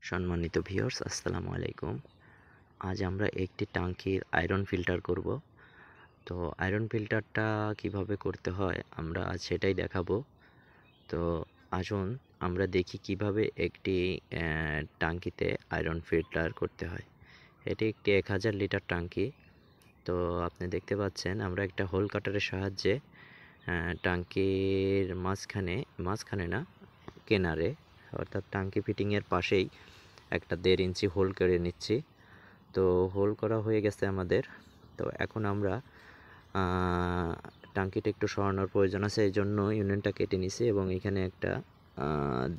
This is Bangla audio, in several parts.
সম্মানিত ভিউয়ার্স, আসসালামু আলাইকুম। আজ আমরা একটি টাঙ্কির আয়রন ফিল্টার করব। তো আয়রন ফিল্টারটা কিভাবে করতে হয় আমরা আজ সেটাই দেখাবো। তো আসুন আমরা দেখি কিভাবে একটি টাঙ্কিতে আয়রন ফিল্টার করতে হয়। এটি একটি 1000 লিটার টাঙ্কি। তো আপনি দেখতে পাচ্ছেন আমরা একটা হোল কাটারের সাহায্যে টাঙ্কির মাঝখানে না, কিনারে, অর্থাৎ টাঙ্কি ফিটিংয়ের পাশেই একটা 1.5 ইঞ্চি হোল করে নিচ্ছি। তো হোল করা হয়ে গেছে আমাদের। তো এখন আমরা টাঙ্কিটা একটু সরানোর প্রয়োজন আছে, এই জন্য ইউনিয়নটা কেটে নিছি এবং এখানে একটা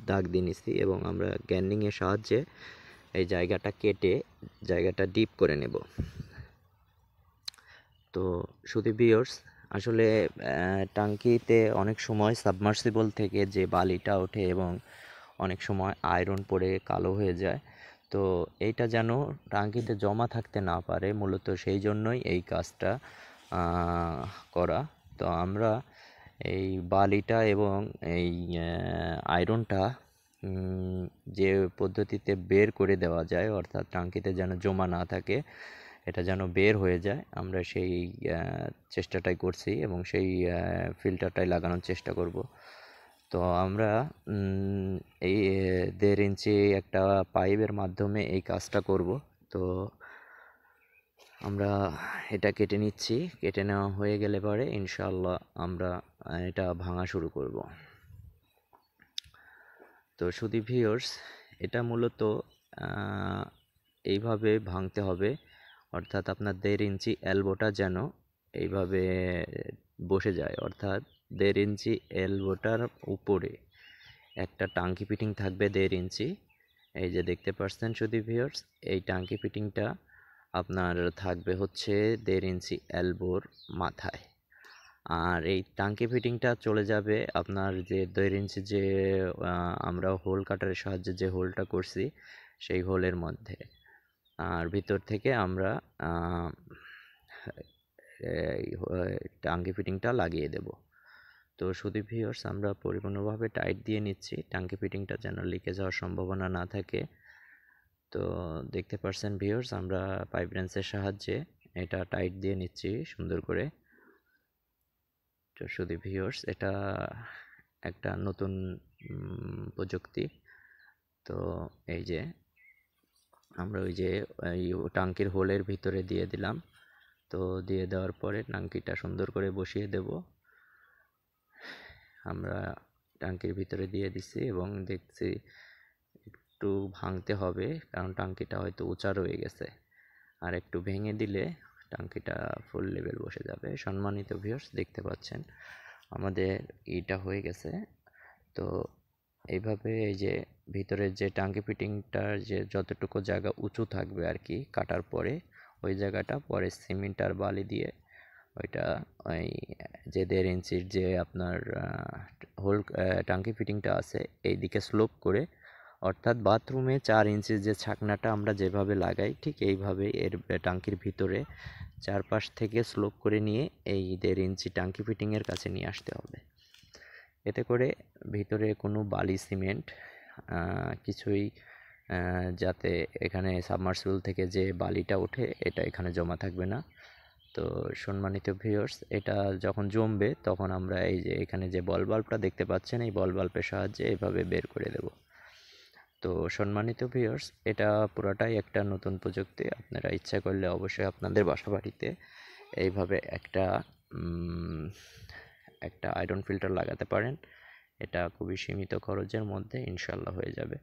দাগ দিয়ে নিছি এবং আমরা গ্যান্ডিংয়ের সাহায্যে এই জায়গাটা কেটে জায়গাটা ডিপ করে নেব। তো শুধু ভিউয়ার্স, আসলে টাঙ্কিতে অনেক সময় সাবমার্সিবল থেকে যে বালিটা ওঠে এবং অনেক সময় আয়রন পড়ে কালো হয়ে যায়। তো এইটা যেন টাঙ্কিতে জমা থাকতে না পারে, মূলত সেই জন্যই এই কাজটা করা। তো আমরা এই বালিটা এবং এই আয়রনটা যে পদ্ধতিতে বের করে দেওয়া যায়, অর্থাৎ টাঙ্কিতে যেন জমা না থাকে, এটা যেন বের হয়ে যায়, আমরা সেই চেষ্টাটাই করছি এবং সেই ফিল্টারটাই লাগানোর চেষ্টা করব। তো আমরা এই 1.5 ইঞ্চি একটা পাইপের মাধ্যমে এই কাজটা করব। তো আমরা এটা কেটে নিচ্ছি। কেটে নেওয়া হয়ে গেলে পরে ইনশাআল্লাহ আমরা এটা ভাঙা শুরু করব। তো শুধু ভিউয়ার্স, এটা মূলত এইভাবে ভাঙতে হবে, অর্থাৎ আপনার 1.5 ইঞ্চি এলবোটা যেন এইভাবে বসে যায়, অর্থাৎ 1.5 ইঞ্চি এলবোটার উপরে একটা টাঙ্কি ফিটিং থাকবে 1.5 ইঞ্চি। এই যে দেখতে পাচ্ছেন শুধু ভিউয়ার্স, এই টাঙ্কি ফিটিংটা আপনার থাকবে হচ্ছে 1.5 ইঞ্চি এলবোর মাথায়। আর এই টাঙ্কি ফিটিংটা চলে যাবে আপনার যে 1.5 ইঞ্চি যে আমরা হোল কাটারের সাহায্যে যে হোলটা করছি সেই হোলের মধ্যে। আর ভিতর থেকে আমরা টাঙ্কি ফিটিংটা লাগিয়ে দেব। তো শুধু ভিউয়ার্স, আমরা পরিপূর্ণভাবে টাইট দিয়ে নিচ্ছি, টাঙ্কি ফিটিংটা যেন লিকেজ হওয়ার সম্ভাবনা না থাকে। তো দেখতে পাচ্ছেন ভিউয়ার্স, আমরা পাইপ রেঞ্চের সাহায্যে এটা টাইট দিয়ে নিচ্ছি সুন্দর করে। তো শুধু ভিউয়ার্স, এটা একটা নতুন প্রযুক্তি। তো এই যে আমরা ওই যে এই টাঙ্কির হোলের ভিতরে দিয়ে দিলাম। তো দিয়ে দেওয়ার পরে টাঙ্কিটা সুন্দর করে বসিয়ে দেব। আমরা টাঙ্কির ভিতরে দিয়ে দিছি এবং দেখছি একটু ভাঙতে হবে, কারণ টাঙ্কিটা হয়তো উঁচা রয়ে গেছে। আর একটু ভেঙে দিলে টাঙ্কিটা ফুল লেভেল বসে যাবে। সম্মানিত ভিউয়ার্স, দেখতে পাচ্ছেন আমাদের এটা হয়ে গেছে। তো এইভাবে এই যে ভিতরের যে টাঙ্কি ফিটিংটার যে যতটুকু জায়গা উঁচু থাকবে আর কি কাটার পরে, ওই জায়গাটা পরে সিমেন্ট আর বালি দিয়ে ওইটা ওই যে 1.5 ইঞ্চির যে আপনার হোল টাঙ্কি ফিটিংটা আছে এই দিকে স্লোপ করে, অর্থাৎ বাথরুমে 4 ইঞ্চির যে ছাকনাটা আমরা যেভাবে লাগাই ঠিক এইভাবে এর টাঙ্কির ভিতরে চারপাশ থেকে স্লোপ করে নিয়ে এই 1.5 ইঞ্চি টাঙ্কি ফিটিংয়ের কাছে নিয়ে আসতে হবে। এতে করে ভিতরে কোনো বালি সিমেন্ট কিছুই যাতে এখানে সাবমার্সিবল থেকে যে বালিটা ওঠে এটা এখানে জমা থাকবে না। তো সম্মানিত ভিউয়ার্স, এটা যখন জমবে তখন আমরা এই যে এখানে যে বল বাল্বটা দেখতে পাচ্ছেন এই বল বাল্বের সাহায্যে এভাবে বের করে দেব। তো সম্মানিত ভিউয়ার্স, এটা পুরোটাই একটা নতুন প্রযুক্তি। আপনারা ইচ্ছা করলে অবশ্যই আপনাদের বাসাবাড়িতে এইভাবে একটা আয়রন ফিল্টার লাগাতে পারেন। এটা খুবই সীমিত খরচের মধ্যে ইনশাল্লাহ হয়ে যাবে।